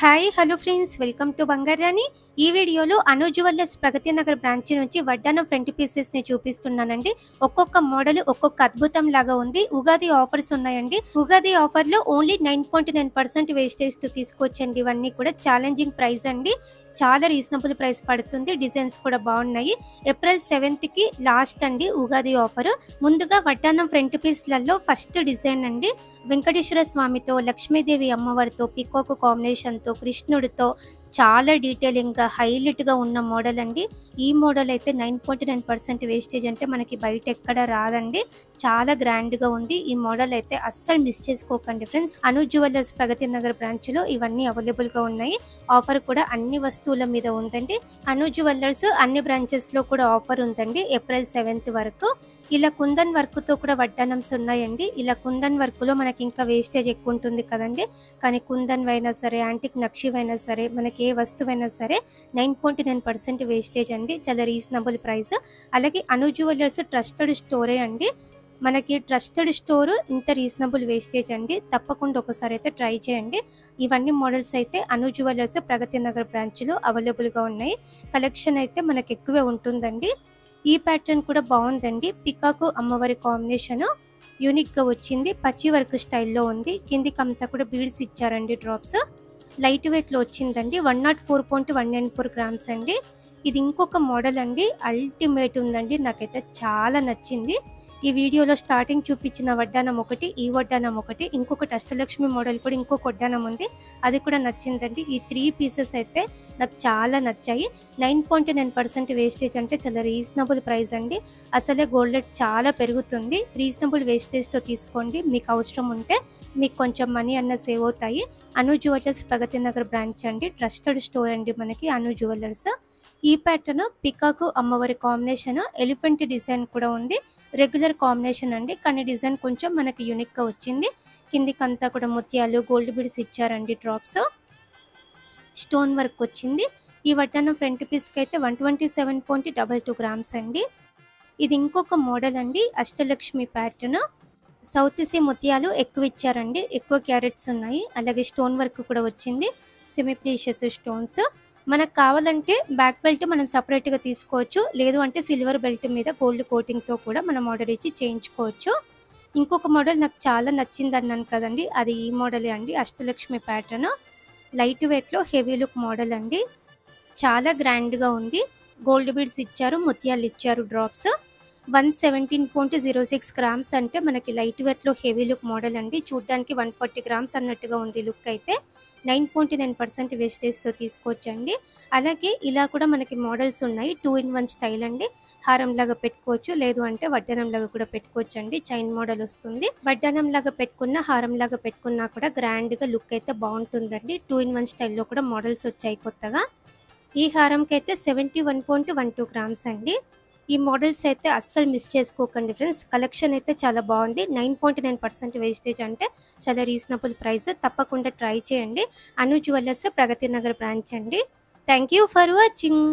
Hi hello friends, welcome to Bangarani. ఈ వీడియోలో అను jewellers Pragathi Nagar branch నుంచి వడ్డానం ఫ్రంట్ పీసెస్ని చూపిస్తున్నానండి. ఒక్కొక్క మోడల్ ఒక్కొక్క అద్భుతం లాగా ఉంది. ఉగాది ఆఫర్స్ ఉన్నాయండి. ఉగాది ఆఫర్లో ఓన్లీ 9.9% వేస్టేజ్తో తీసుకోవచ్చండి. ఇవన్నీ కూడా ఛాలెంజింగ్ ప్రైస్ అండి. చాలా రీజనబుల్ ప్రైస్ పడుతుంది. డిజైన్స్ కూడా బాగున్నాయి. ఏప్రిల్ 7కి లాస్ట్ అండి ఉగాది ఆఫర్. ముందుగా వడ్డానం ఫ్రంట్ పీస్లలో ఫస్ట్ డిజైన్ అండి. వెంకటేశ్వర స్వామితో, లక్ష్మీదేవి అమ్మవారితో, పికాక్ కాంబినేషన్తో, కృష్ణుడితో చాలా డీటెయిలింగ్గా హైలైట్గా ఉన్న మోడల్ అండి. ఈ మోడల్ అయితే 9.9% వేస్టేజ్ అంటే మనకి బయట ఎక్కడ రాదండి. చాలా గ్రాండ్గా ఉంది. ఈ మోడల్ అయితే అస్సలు మిస్ చేసుకోకండి ఫ్రెండ్స్. అను జ్యువెలర్స్ ప్రగతి నగర్ బ్రాంచ్లో ఇవన్నీ అవైలబుల్గా ఉన్నాయి. ఆఫర్ కూడా అన్ని వస్తువుల మీద ఉందండి. అను జ్యువెలర్స్ అన్ని బ్రాంచెస్లో కూడా ఆఫర్ ఉందండి ఏప్రిల్ 7 వరకు. ఇలా కుందన్ వర్క్తో కూడా వడ్డానమ్స్ ఉన్నాయండి. ఇలా కుందన్ వర్క్లో మనకి ఇంకా వేస్టేజ్ ఎక్కువ ఉంటుంది కదండి. కానీ కుందన్ అయినా సరే, యాంటిక్ నక్షి అయినా సరే, మనకి ఏ వస్తువైనా సరే 9.9% వేస్టేజ్ అండి. చాలా రీజనబుల్ ప్రైస్. అలాగే అను జ్యువెలర్స్ ట్రస్టెడ్ స్టోరే అండి. మనకి ట్రస్టెడ్ స్టోర్ ఇంత రీజనబుల్ వేస్టేజ్ అండి. తప్పకుండా ఒకసారి అయితే ట్రై చేయండి. ఇవన్నీ మోడల్స్ అయితే అను జ్యువెలర్స్ ప్రగతి నగర్ బ్రాంచ్లో అవైలబుల్గా ఉన్నాయి. కలెక్షన్ అయితే మనకి ఎక్కువే ఉంటుందండి. ఈ ప్యాటర్న్ కూడా బాగుందండి. పికాకు అమ్మవారి కాంబినేషన్ యూనిక్గా వచ్చింది. పచ్చి వర్క్ స్టైల్లో ఉంది. కిందికి అంతా కూడా బీడ్స్ ఇచ్చారండి. డ్రాప్స్ లైట్ వెయిట్లో వచ్చిందండి. 104.194 గ్రామ్స్ అండి. ఇది ఇంకొక మోడల్ అండి. అల్టిమేట్ ఉందండి. నాకైతే చాలా నచ్చింది. ఈ వీడియోలో స్టార్టింగ్ చూపించిన వడ్డానం ఒకటి, ఈ వడ్డానం ఒకటి, ఇంకొకటి అష్టలక్ష్మి మోడల్ కూడా ఇంకొక వడ్డానం ఉంది. అది కూడా నచ్చిందండి. ఈ 3 పీసెస్ అయితే నాకు చాలా నచ్చాయి. 9.9% వేస్టేజ్ అంటే చాలా రీజనబుల్ ప్రైస్ అండి. అసలే గోల్డ్ రేట్ చాలా పెరుగుతుంది. రీజనబుల్ వేస్టేజ్తో తీసుకోండి. మీకు అవసరం ఉంటే మీకు కొంచెం మనీ అన్న సేవ్ అవుతాయి. అను జ్యువెలర్స్ ప్రగతి నగర్ బ్రాంచ్ అండి. ట్రస్టెడ్ స్టోర్ అండి మనకి అను జ్యువెలర్స్. ఈ ప్యాటర్న్ పికాకు అమ్మవారి కాంబినేషన్, ఎలిఫెంట్ డిజైన్ కూడా ఉంది. రెగ్యులర్ కాంబినేషన్ అండి, కానీ డిజైన్ కొంచెం మనకి యూనిక్గా వచ్చింది. కిందికంతా కూడా ముత్యాలు, గోల్డ్ బీడ్స్ ఇచ్చారండి. డ్రాప్స్ స్టోన్ వర్క్ వచ్చింది. ఈ వడ్డానం ఫ్రంట్ పీస్కి అయితే 127.22 గ్రామ్స్ అండి. ఇది ఇంకొక మోడల్ అండి. అష్టలక్ష్మి ప్యాటర్న్. సౌత్ సీ ముత్యాలు ఎక్కువ ఇచ్చారండి. ఎక్కువ క్యారెట్స్ ఉన్నాయి. అలాగే స్టోన్ వర్క్ కూడా వచ్చింది. Semi precious stones. మనకు కావాలంటే బ్యాక్ బెల్ట్ మనం సపరేట్గా తీసుకోవచ్చు. లేదు అంటే సిల్వర్ బెల్ట్ మీద గోల్డ్ కోటింగ్తో కూడా మనం ఆర్డర్ ఇచ్చి చేయించుకోవచ్చు. ఇంకొక మోడల్ నాకు చాలా నచ్చింది అన్నాను కదండి, అది ఈ మోడలే అండి. అష్టలక్ష్మి ప్యాటర్న్ లైట్ వెయిట్లో హెవీ లుక్ మోడల్ అండి. చాలా గ్రాండ్గా ఉంది. గోల్డ్ బీడ్స్ ఇచ్చారు, ముత్యాలు ఇచ్చారు. డ్రాప్స్ 117.06 గ్రామ్స్ అంటే మనకి లైట్ వెయిట్లో హెవీ లుక్ మోడల్ అండి. చూడ్డానికి 140 గ్రామ్స్ అన్నట్టుగా ఉంది లుక్ అయితే. 9.9% వేస్టేజ్తో తీసుకోవచ్చండి. అలాగే ఇలా కూడా మనకి మోడల్స్ ఉన్నాయి. 2-in-1 స్టైల్ అండి. హారం లాగా పెట్టుకోవచ్చు, లేదు అంటే వడ్డానం లాగా కూడా పెట్టుకోవచ్చు అండి. చైన్ మోడల్ వస్తుంది. వడ్డానం లాగా పెట్టుకున్న, హారం లాగా పెట్టుకున్నా కూడా గ్రాండ్గా లుక్ అయితే బాగుంటుందండి. 2-in-1 స్టైల్లో కూడా మోడల్స్ వచ్చాయి కొత్తగా. ఈ హారంకి అయితే 71.12 గ్రామ్స్ అండి. ఈ మోడల్స్ అయితే అస్సలు మిస్ చేసుకోకండి ఫ్రెండ్స్. కలెక్షన్ అయితే చాలా బాగుంది. 9.9% వేస్టేజ్ అంటే చాలా రీజనబుల్ ప్రైస్. తప్పకుండా ట్రై చేయండి. అను జ్యువెలర్స్ ప్రగతి నగర్ బ్రాంచ్ అండి. Thank you for watching.